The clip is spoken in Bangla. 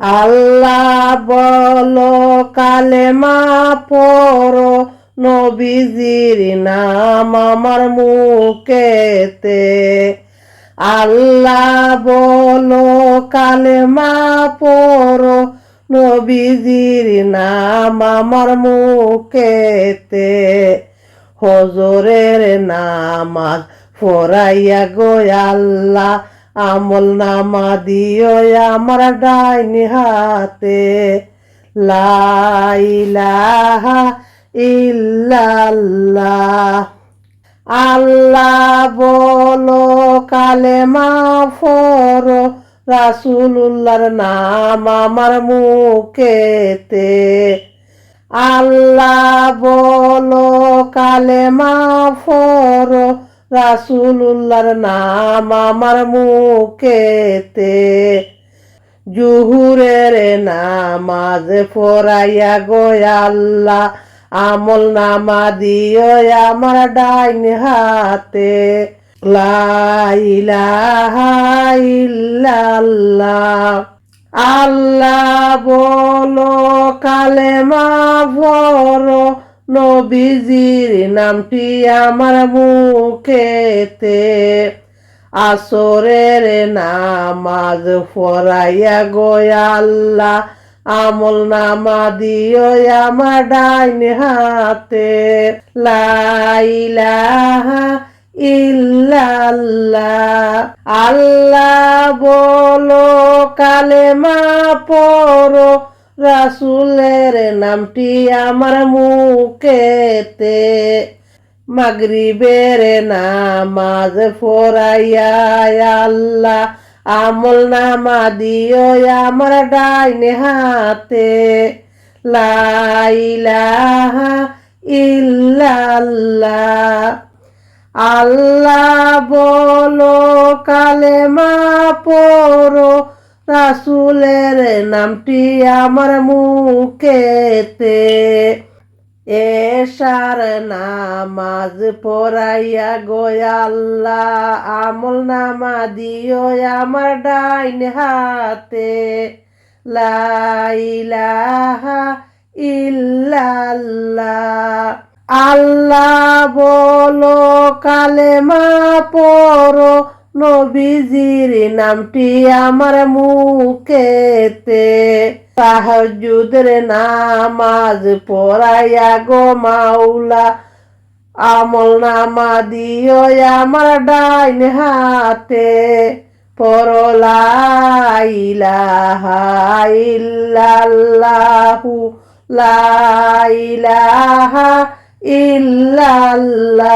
আল্লাহ বলো কালেমা পড়ো, নবীজির নাম আমার মুখেতে। আল্লাহ বলো কালেমা পড়ো, নবীজির নাম আমার মুখেতে। হজরের নামাজ পড়াইয়া গো আল্লাহ, আমল নামা দিও আমার ডাইনি হাতে। লা ইলাহা ইল্লাল্লাহ। আল্লাহ বলো কালেমা পড়ো, রাসূলুল্লাহর নাম আমার মুখেতে। আল্লাহ বলো কালেমা পড়ো, রাসূলুল্লাহর নাম আমার মুখেতে। জুহুরের নামাজ পড়াইয়া গো আল্লাহ, আমল নামা দিও আমার ডাইন হাতে। লা ইলাহা ইল্লাল্লাহ। আল্লাহ বলো কালেমা পড়ো, নবীজির নামটি আমার মুখেতে। আসরের নামাজ পড়াইয়া গো আল্লাহ, আমল নামা দিও আমার ডাইন হাতে। লা ইলাহা ইল্লাল্লাহ। আল্লাহ বলো কালেমা পড়ো, রাসূলের নামটি আমার মুখেতে। মাগরিবের নামাজ পড়াইয়া আল্লাহ, আমল নামা দিও আমার ডাইন হাতে। লা ইলাহা ইল্লাল্লাহ। আল্লাহ বলো কালেমা পড়ো, রাসূলের নামটি আমার মুখেতে। এশার নামাজ পড়াইয়া গো আল্লাহ, আমল নামা দিও আমার ডাইন হাতে। লা ইলাহা ইল্লাল্লাহ। আল্লাহ বলো কালেমা পড়ো, নবীজির নামটি আমার মুখেতে। তাহাজ্জুদের নামাজ পড়াইয়া গো মাওলা, আমল নামা দিও আমার ডাইন হাতে। পড়ো লা ইলাহা ইল্লাল্লাহু, লা ইলাহা ইল্লাল্লাহ।